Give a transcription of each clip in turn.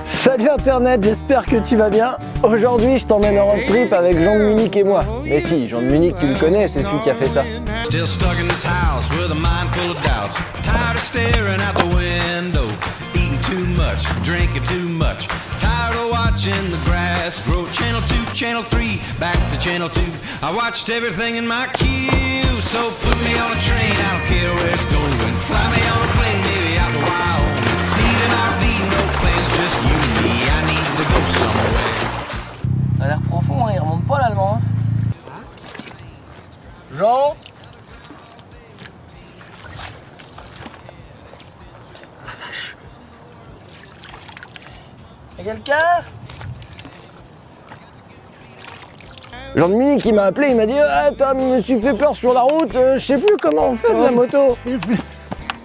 Salut Internet, j'espère que tu vas bien. Aujourd'hui, je t'emmène en road trip avec Jean de Munich et moi. Mais si, Jean de Munich, tu le connais, c'est celui qui a fait ça. Still stuck in this house with a mind full of doubts. Tired of staring out the window. Eating too much, drinking too much. Tired of watching the grass grow. Channel 2, Channel 3, back to Channel 2. I watched everything in my queue. So put me on a train, I don't care where it's going. Fly me on a plane, maybe out to Wyoming. Need an RV, no plans, just you and me. I need to go somewhere. Ça a l'air profond, hein, il remonte pas l'allemand. Hein. Jean ? Y'a quelqu'un ? Jean de Munich il m'a appelé, il m'a dit ah, Tom, je me suis fait peur sur la route, je sais plus comment on fait de la moto.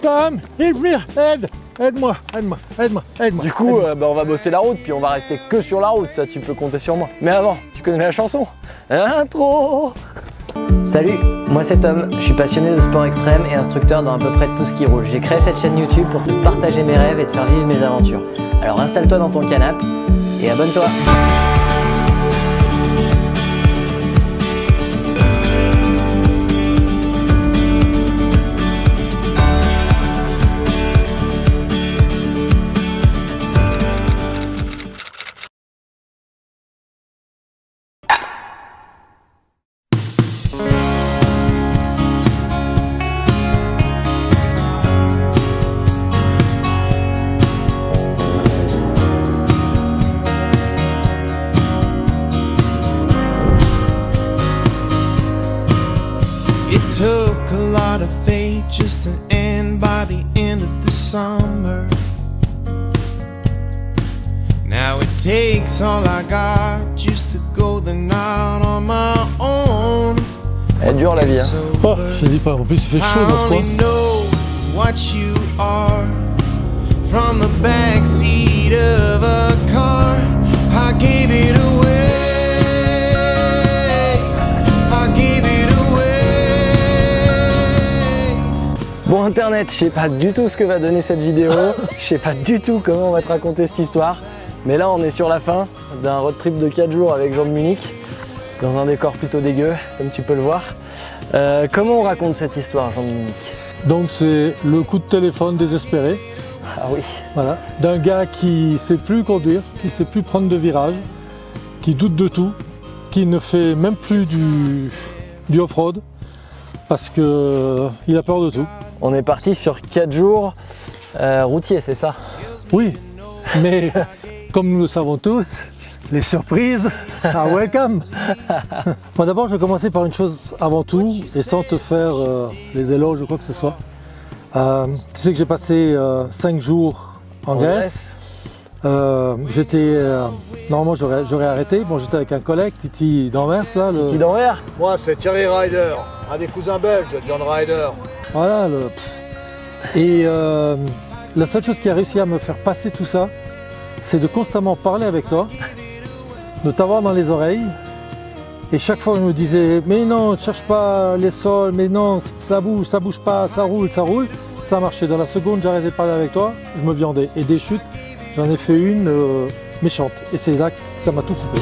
Tom, aide-moi. Du coup, on va bosser la route, puis on va rester que sur la route, ça tu peux compter sur moi. Mais avant, tu connais la chanson ? Intro. Salut, moi c'est Tom, je suis passionné de sport extrême et instructeur dans à peu près tout ce qui roule. J'ai créé cette chaîne YouTube pour te partager mes rêves et te faire vivre mes aventures. Alors installe-toi dans ton canapé et abonne-toi. Took a lot of faith just to end by the end of the summer. Now it takes all I got just to go the night on my own. Elle est dure la vie. Hein. Oh, je te dis pas, en plus il fait chaud dans ce coin. What you are from the backseat of a car. I gave it away. Bon Internet, je sais pas du tout ce que va donner cette vidéo, je sais pas du tout comment on va te raconter cette histoire, mais là on est sur la fin d'un road trip de 4 jours avec Jean de Munich, dans un décor plutôt dégueu, comme tu peux le voir. Comment on raconte cette histoire, Jean de Munich? Donc c'est le coup de téléphone désespéré. Ah oui. Voilà, d'un gars qui sait plus conduire, qui sait plus prendre de virage, qui doute de tout, qui ne fait même plus du off-road, parce qu'il a peur de tout. On est parti sur 4 jours routiers, c'est ça? Oui, mais comme nous le savons tous, les surprises are welcome. Bon, d'abord, je vais commencer par une chose avant tout, et sans te faire les éloges ou quoi que ce soit. Tu sais que j'ai passé 5 jours en Grèce. Normalement, j'aurais arrêté. Bon, j'étais avec un collègue, Titi d'Anvers. Titi d'Anvers. Moi, c'est Thierry Ryder, un des cousins belges de John Ryder. Voilà. Et la seule chose qui a réussi à me faire passer tout ça, c'est de constamment parler avec toi, de t'avoir dans les oreilles. Et chaque fois, je me disais, mais non, ne cherche pas les sols, mais non, ça bouge pas, ça roule. Ça marchait. Dans la seconde, j'arrêtais de parler avec toi, je me viandais. Et des chutes, j'en ai fait une méchante. Et c'est là que ça m'a tout coupé.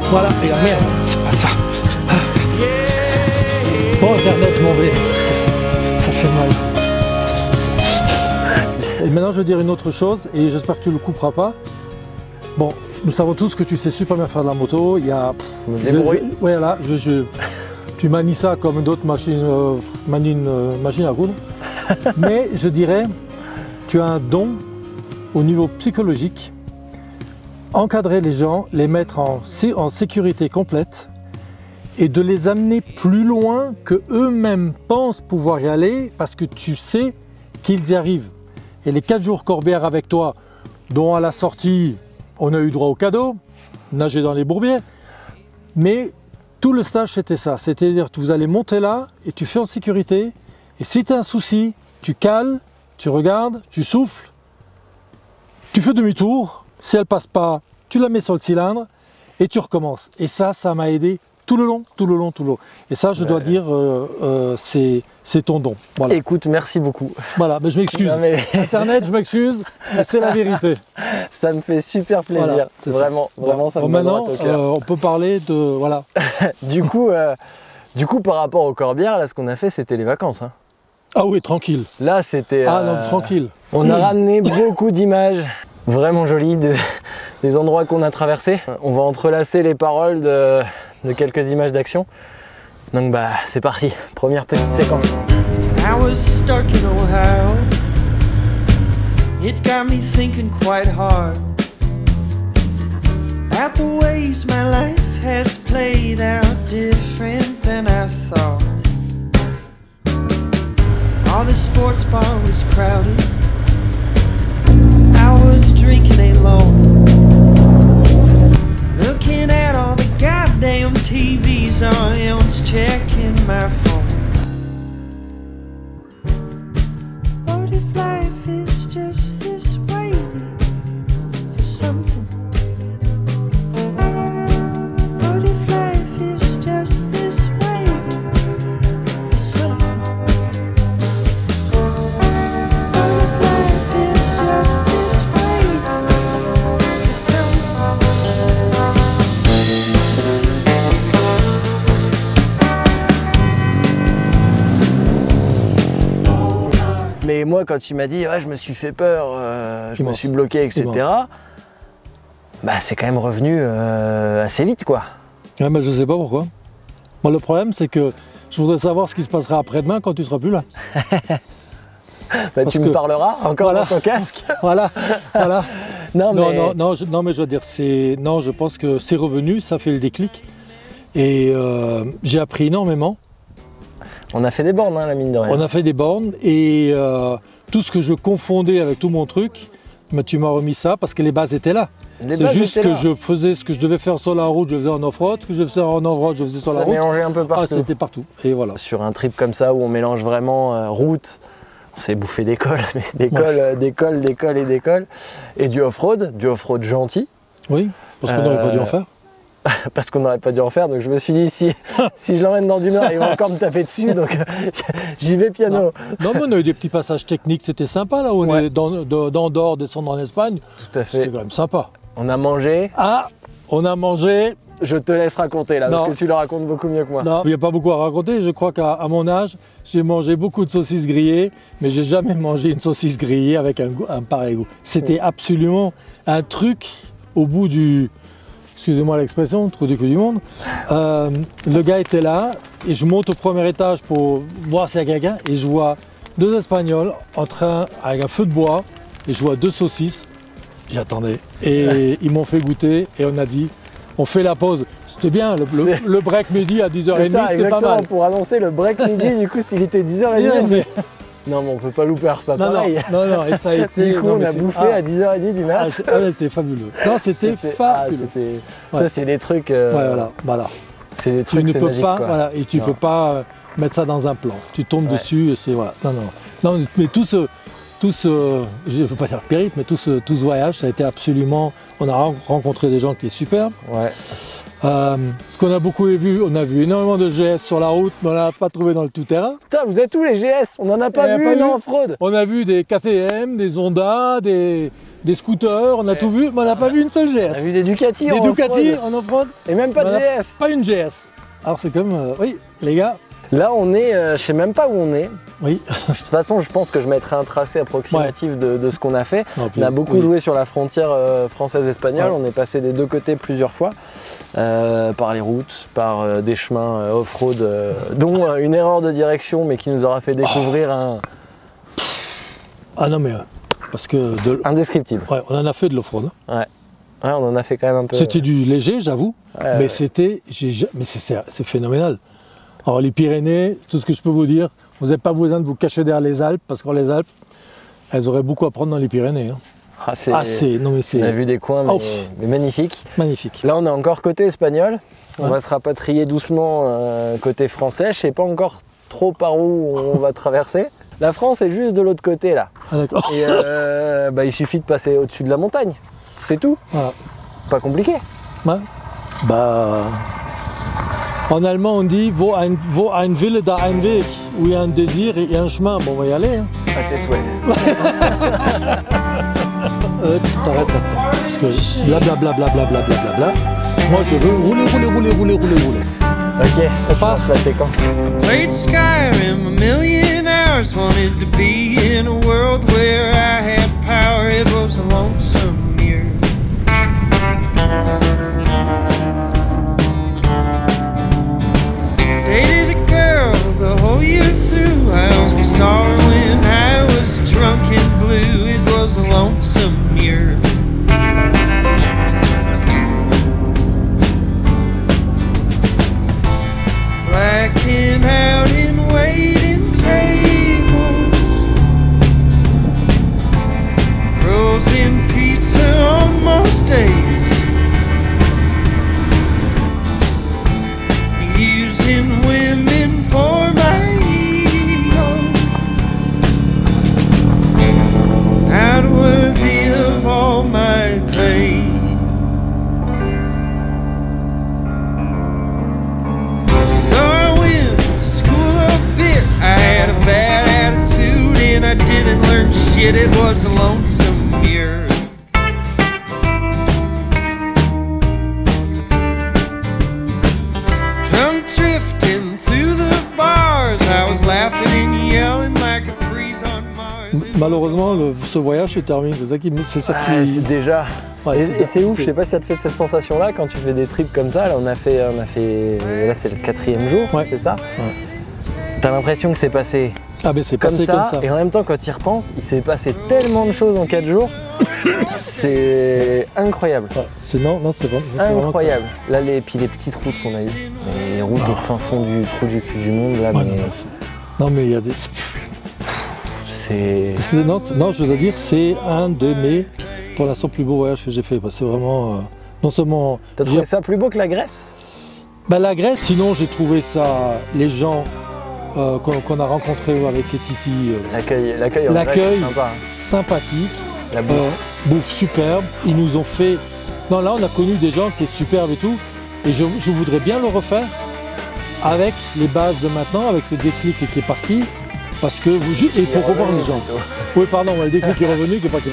Voilà, et la merde, c'est pas ça. Bon, Internet, je m'en vais. Ça fait mal. Et maintenant, je veux dire une autre chose, et j'espère que tu ne le couperas pas. Bon, nous savons tous que tu sais super bien faire de la moto. Il y a. Voilà, tu manies ça comme d'autres machines, machine à coudre. Mais je dirais, tu as un don au niveau psychologique. Encadrer les gens, les mettre en sécurité complète et de les amener plus loin que eux-mêmes pensent pouvoir y aller parce que tu sais qu'ils y arrivent. Et les 4 jours Corbière avec toi, dont à la sortie, on a eu droit au cadeau, nager dans les bourbiers, mais tout le stage c'était ça, c'est-à-dire que vous allez monter là et tu fais en sécurité et si tu as un souci, tu cales, tu regardes, tu souffles, tu fais demi-tour. Si elle passe pas, tu la mets sur le cylindre et tu recommences. Et ça m'a aidé tout le long. Et ça, je dois dire, c'est ton don. Voilà. Écoute, merci beaucoup. Voilà, mais je m'excuse. Mais... Internet, je m'excuse, mais c'est la vérité. Ça me fait super plaisir. Voilà, vraiment, ça me donne maintenant, droit au cœur. on peut parler de... Voilà. Du coup, par rapport au Corbière, là, ce qu'on a fait, c'était les vacances. Hein. Ah oui, tranquille. Là, c'était... Ah non, tranquille. On a ramené beaucoup d'images vraiment jolies des endroits qu'on a traversés. On va entrelacer les paroles de quelques images d'action. Donc bah, c'est parti. Première petite séquence. I was stuck in Ohio. It got me thinking quite hard at the ways my life has played out different than I thought. All the sports bar was crowded. I was drinking alone, looking at all the goddamn TVs on, I was checking my phone. What if life is just this, waiting for something? What if life is just this, waiting for something? What if life is just this, waiting for something? Mais moi, quand tu m'as dit, ouais, je me suis fait peur, je me suis bloqué, etc., bah, c'est quand même revenu assez vite, quoi. Ouais, mais je sais pas pourquoi. Moi, le problème, c'est que je voudrais savoir ce qui se passera après-demain quand tu seras plus là. Bah, tu me parleras encore dans ton casque. Voilà. Non, mais... non, mais je veux dire, je pense que c'est revenu, ça fait le déclic. Et j'ai appris énormément. On a fait des bornes, hein, la mine de rien. On a fait des bornes et tout ce que je confondais avec tout mon truc, mais tu m'as remis ça parce que les bases étaient là. C'est juste que je faisais ce que je devais faire sur la route, je faisais en off-road, ce que je faisais en off-road, je faisais sur la route. Ça mélangeait un peu partout. Ah, c'était partout. Et voilà. Sur un trip comme ça où on mélange vraiment route, on s'est bouffé d'école, mais d'école, et du off-road gentil. Oui, parce qu'on n'aurait pas dû en faire. Parce qu'on n'aurait pas dû en faire, donc je me suis dit si je l'emmène dans du Nord, il va encore me taper dessus, donc j'y vais piano. Non, mais on a eu des petits passages techniques, c'était sympa là, où on est d'Andorre, descendre en Espagne. Tout à fait. C'était quand même sympa. On a mangé. Ah, on a mangé. Je te laisse raconter là, parce que tu le racontes beaucoup mieux que moi. Non, il n'y a pas beaucoup à raconter. Je crois qu'à mon âge, j'ai mangé beaucoup de saucisses grillées, mais j'ai jamais mangé une saucisse grillée avec un pareil goût. C'était absolument un truc au bout du... Excusez-moi l'expression, trou du cul du monde. Le gars était là et je monte au premier étage pour voir s'il y a quelqu'un et je vois deux Espagnols en train, avec un feu de bois, et je vois deux saucisses. J'attendais. Et ils m'ont fait goûter et on a dit, on fait la pause. C'était bien, le break midi à 10h30, c'était pas mal. Pour annoncer le break midi, du coup, s'il était 10h30. Non, mais on peut pas louper un repas pareil. Non, et ça a été... Du coup, on a bouffé à 10h30 du mat. C'est fabuleux. Non, c'était fabuleux. Ça, c'est des trucs... Voilà. C'est des trucs, tu ne peux magique, pas, quoi. Voilà, et tu ne peux pas mettre ça dans un plan. Tu tombes dessus et c'est... Voilà. Non, mais tout ce... je ne veux pas dire périple, mais tout ce voyage, ça a été absolument... On a rencontré des gens qui étaient superbes. Ouais. Ce qu'on a beaucoup vu, on a vu énormément de GS sur la route, mais on n'a pas trouvé dans le tout-terrain. Putain, vous êtes tous les GS, on n'en a pas vu en off-road. On a vu des KTM, des Honda, des scooters, on a tout vu, mais on n'a pas vu une seule GS. On a vu des Ducati en off-road. Et même pas de GS. Pas une GS. Alors c'est comme, oui, les gars. Là, on est, je sais même pas où on est. Oui. De toute façon, je pense que je mettrai un tracé approximatif de ce qu'on a fait. On a beaucoup joué sur la frontière française-espagnole. On est passé des deux côtés plusieurs fois, par les routes, par des chemins off-road, dont une erreur de direction, mais qui nous aura fait découvrir un... Ah non, mais parce que... Indescriptible. Ouais, on en a fait de l'off-road. Ouais, on en a fait quand même un peu... C'était du léger, j'avoue, mais c'était... Mais c'est phénoménal. Alors les Pyrénées, tout ce que je peux vous dire, vous n'avez pas besoin de vous cacher derrière les Alpes, parce que les Alpes, elles auraient beaucoup à prendre dans les Pyrénées. Hein. On a vu des coins mais magnifiques. Magnifique. Là, on est encore côté espagnol. On va se rapatrier doucement côté français. Je ne sais pas encore trop par où on va traverser. La France est juste de l'autre côté là. Ah d'accord. Et il suffit de passer au-dessus de la montagne. C'est tout. Voilà. Pas compliqué. Ouais. Bah, en allemand on dit wo ein Wille, da ein Weg. Où il y a un désir et il y a un chemin. Bon, on va y aller. Hein. À tes souhaits. T'arrêtes maintenant. Parce que blablabla. Moi je veux rouler. Ok, on passe la séquence. Played Skyrim a million hours, wanted to be in a world where I had power. It was a lonesome year. Dated a girl the whole year through. I only saw her when I was drunk and blue. It was a lonesome year. Blacking out in waiting tables, frozen pizza on most days, using women for my ego, not worthy of all my pain. I didn't learn shit, it was a lonesome year. Drunk drifting through the bars, I was laughing and yelling like a breeze on Mars. Malheureusement, ce voyage se termine, c'est ça qui... C'est déjà... Ouais, et c'est ouf, je sais pas si ça te fait cette sensation-là quand tu fais des trips comme ça. Là, on a fait là c'est le 4e jour, ouais. C'est ça. Ouais. T'as l'impression que c'est passé. Ah ben c'est passé comme ça. Et en même temps, quand tu y repenses, il s'est passé tellement de choses en 4 jours. C'est incroyable. Ah, c'est incroyable. Là, puis les petites routes qu'on a eues. Les routes au fin fond du trou du cul du monde. Là, ouais, non mais il y a des... Non, je dois dire, c'est un de mes, pour l'instant, plus beaux voyages que j'ai fait. C'est vraiment... non seulement... T'as trouvé ça plus beau que la Grèce? Bah la Grèce, sinon j'ai trouvé ça... Les gens... qu'on a rencontré avec Titi. L'accueil sympa. Sympathique. La bouffe superbe. Ils nous ont fait... Non, là on a connu des gens qui étaient superbes et tout. Et je voudrais bien le refaire avec les bases de maintenant, avec ce déclic qui est parti. Parce que et pour revoir les gens. Oui, pardon, le déclic est revenu, qui est parti.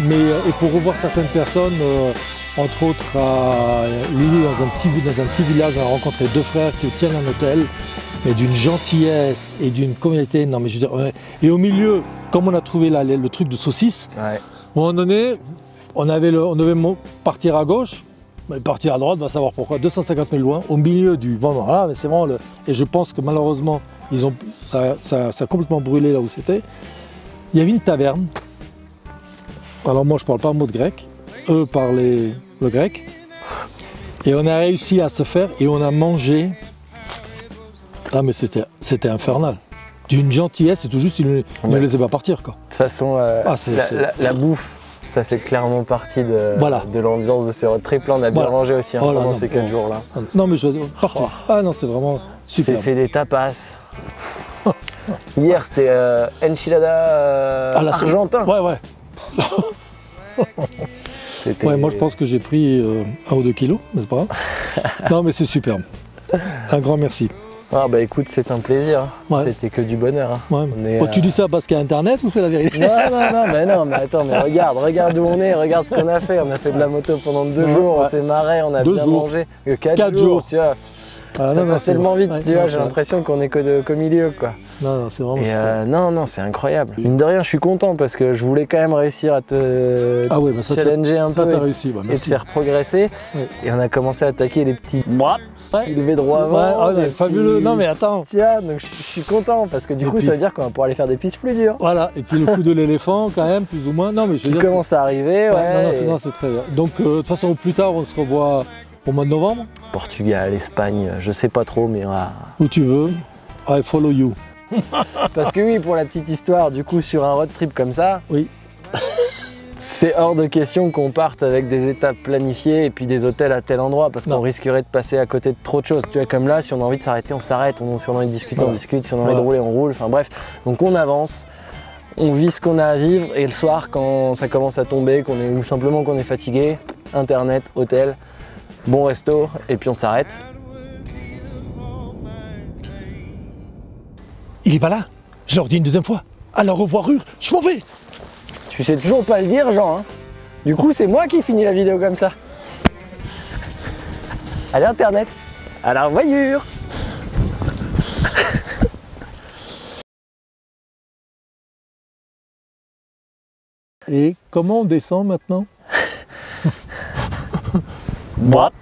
Mais et pour revoir certaines personnes, entre autres à Lille, dans un petit village, on a rencontré 2 frères qui tiennent un hôtel. Mais d'une gentillesse et d'une communauté, non mais je veux dire, et au milieu, comme on a trouvé là le truc de saucisse, ouais. À un moment donné, on devait partir à gauche, mais partir à droite, on va savoir pourquoi, 250 000 loin, au milieu du vent noir, là, mais c'est vraiment et je pense que malheureusement, ça a complètement brûlé là où c'était. Il y avait une taverne, alors moi je parle pas un mot de grec, eux parlaient le grec, et on a réussi à se faire, et on a mangé. Ah mais c'était infernal. D'une gentillesse et tout juste, ils ne laissaient pas partir quoi. De toute façon, la bouffe, ça fait clairement partie de l'ambiance de ces road trips. Là, on a bien mangé aussi pendant ces 4 jours là. Non mais partout. Ah non, c'est vraiment super. C'est fait des tapas. Hier c'était enchilada argentin. Ouais. Ouais, moi je pense que j'ai pris 1 ou 2 kilos, mais c'est pas grave. Non mais c'est superbe. Un grand merci. Ah bah écoute, c'est un plaisir, ouais. C'était que du bonheur. Ouais. Tu dis ça parce qu'il y a internet ou c'est la vérité? Non, mais attends, mais regarde où on est, regarde ce qu'on a fait. On a fait de la moto pendant 2 jours, on s'est marré, on a bien mangé. 4 jours, tu vois. Ça passe tellement vite, tu vois, j'ai l'impression qu'on est qu'au milieu quoi. Non, c'est vraiment super. Non, c'est incroyable. Mine de rien, je suis content parce que je voulais quand même réussir à te challenger un peu et te faire progresser. Ouais. Et on a commencé à attaquer les petits levés droit avant. Ouais, fabuleux. Non mais attends. Tiens, donc je suis content parce que du coup, ça veut dire qu'on va pouvoir aller faire des pistes plus dures. Voilà, et puis le coup de l'éléphant quand même, plus ou moins. Non mais je veux dire, commence à arriver, ouais. Non, c'est très bien. Donc de toute façon, plus tard, on se revoit au mois de novembre. Portugal, Espagne, je sais pas trop, mais où tu veux. I follow you. Parce que oui, pour la petite histoire, du coup, sur un road trip comme ça, oui. C'est hors de question qu'on parte avec des étapes planifiées et puis des hôtels à tel endroit parce qu'on risquerait de passer à côté de trop de choses. Tu vois, comme là, si on a envie de s'arrêter, on s'arrête, si on a envie de discuter, on discute, si on a envie de rouler, on roule, enfin bref. Donc on avance, on vit ce qu'on a à vivre et le soir, quand ça commence à tomber, ou simplement qu'on est fatigué, internet, hôtel, Bon resto, et puis on s'arrête. Il est pas là. Je leur dis une deuxième fois. À la revoirure, je m'en vais. Tu sais toujours pas le dire, Jean, hein. Du coup, c'est moi qui finis la vidéo comme ça. Allez, Internet, à la revoyure. Et comment on descend maintenant? Droite.